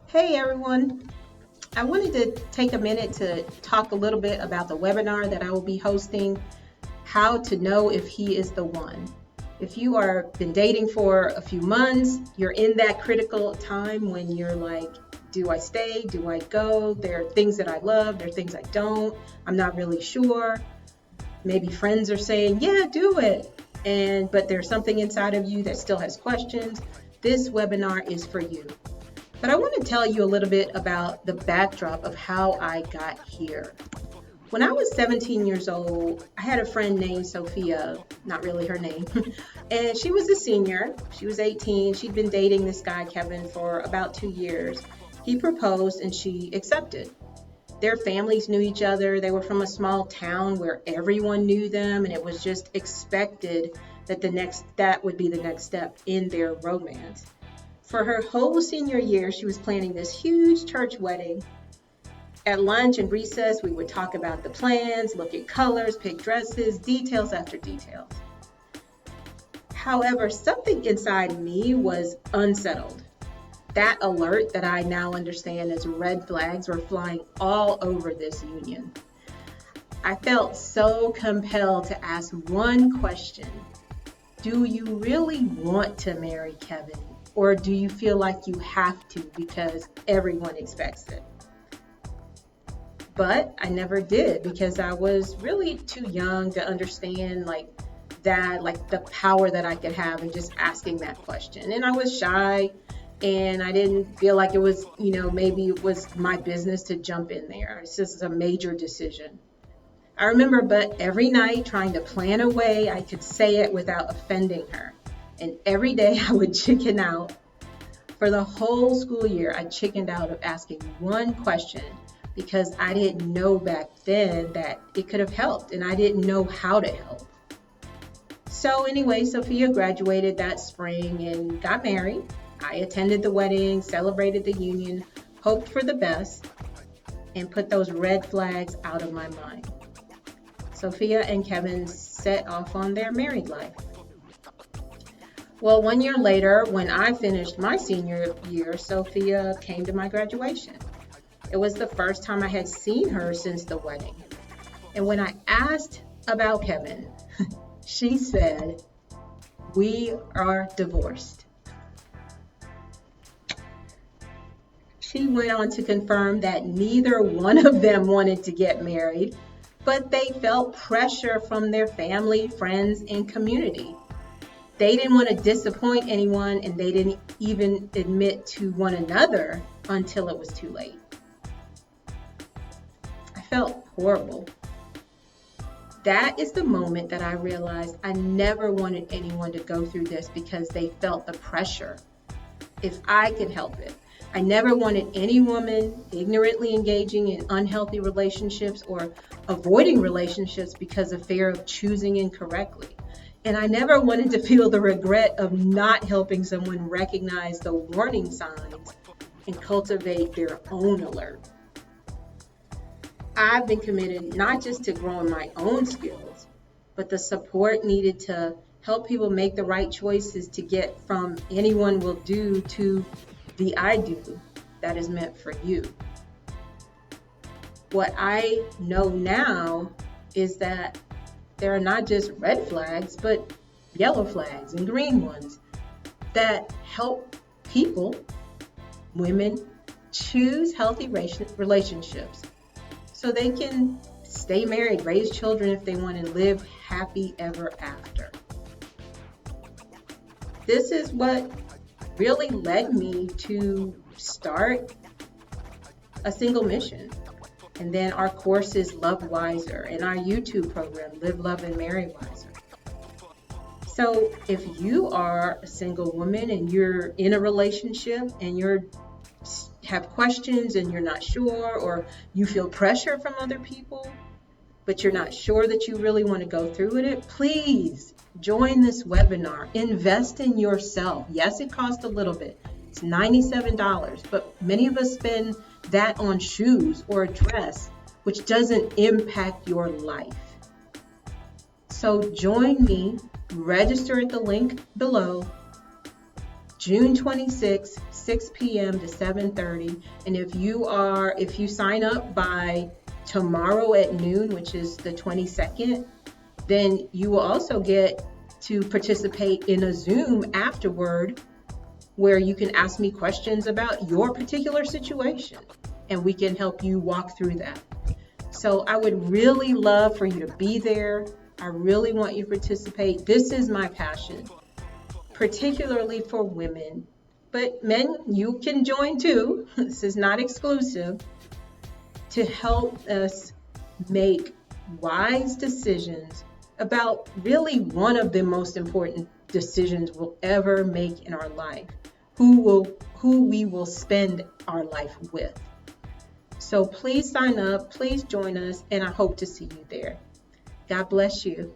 Hey everyone, I wanted to take a minute to talk a little bit about the webinar that I will be hosting, How to Know If He Is the One. If you are been dating for a few months, you're in that critical time when you're like, do I stay? Do I go? There are things that I love, there are things I don't. I'm not really sure. Maybe friends are saying, yeah, do it. But there's something inside of you that still has questions. This webinar is for you. But I want to tell you a little bit about the backdrop of how I got here. When I was 17 years old, I had a friend named Sophia, not really her name, and she was a senior. She was 18. She'd been dating this guy, Kevin, for about 2 years. He proposed and she accepted. Their families knew each other. They were from a small town where everyone knew them, and it was just expected that that would be the next step in their romance. For her whole senior year, she was planning this huge church wedding. At lunch and recess, we would talk about the plans, look at colors, pick dresses, details after details. However, something inside me was unsettled. That alert that I now understand as red flags were flying all over this union. I felt so compelled to ask one question. Do you really want to marry Kevin? Or do you feel like you have to because everyone expects it? But I never did because I was really too young to understand like the power that I could have in just asking that question. And I was shy and I didn't feel like it was, maybe it was my business to jump in there. It's just a major decision. I remember but every night trying to plan a way I could say it without offending her. And every day I would chicken out. For the whole school year, I chickened out of asking one question because I didn't know back then that it could have helped and I didn't know how to help. So anyway, Sophia graduated that spring and got married. I attended the wedding, celebrated the union, hoped for the best, and put those red flags out of my mind. Sophia and Kevin set off on their married life. Well, 1 year later, when I finished my senior year, Sophia came to my graduation. It was the first time I had seen her since the wedding. And when I asked about Kevin, she said, "We are divorced." She went on to confirm that neither one of them wanted to get married, but they felt pressure from their family, friends, and community. They didn't want to disappoint anyone, and they didn't even admit to one another until it was too late. I felt horrible. That is the moment that I realized I never wanted anyone to go through this because they felt the pressure, if I could help it. I never wanted any woman ignorantly engaging in unhealthy relationships or avoiding relationships because of fear of choosing incorrectly. And I never wanted to feel the regret of not helping someone recognize the warning signs and cultivate their own alert. I've been committed not just to growing my own skills, but the support needed to help people make the right choices to get from anyone will do to the I do that is meant for you. What I know now is that there are not just red flags, but yellow flags and green ones that help people, women, choose healthy relationships so they can stay married, raise children if they want, and live happy ever after. This is what really led me to start a single mission. And then our course is Love Wiser, and our YouTube program, Live, Love, and Marry Wiser. So if you are a single woman and you're in a relationship and you have questions and you're not sure, or you feel pressure from other people, but you're not sure that you really want to go through with it, please join this webinar. Invest in yourself. Yes, it costs a little bit. It's $97, but many of us spend that on shoes or a dress, which doesn't impact your life. So join me, register at the link below, June 26th, 6 p.m. to 7:30. And if you sign up by tomorrow at noon, which is the 22nd, then you will also get to participate in a Zoom afterward where you can ask me questions about your particular situation and we can help you walk through that. So I would really love for you to be there. I really want you to participate. This is my passion, particularly for women. But men, you can join too. This is not exclusive. To help us make wise decisions about really one of the most important decisions we'll ever make in our life. Who we will spend our life with. So please sign up, please join us, and I hope to see you there. God bless you.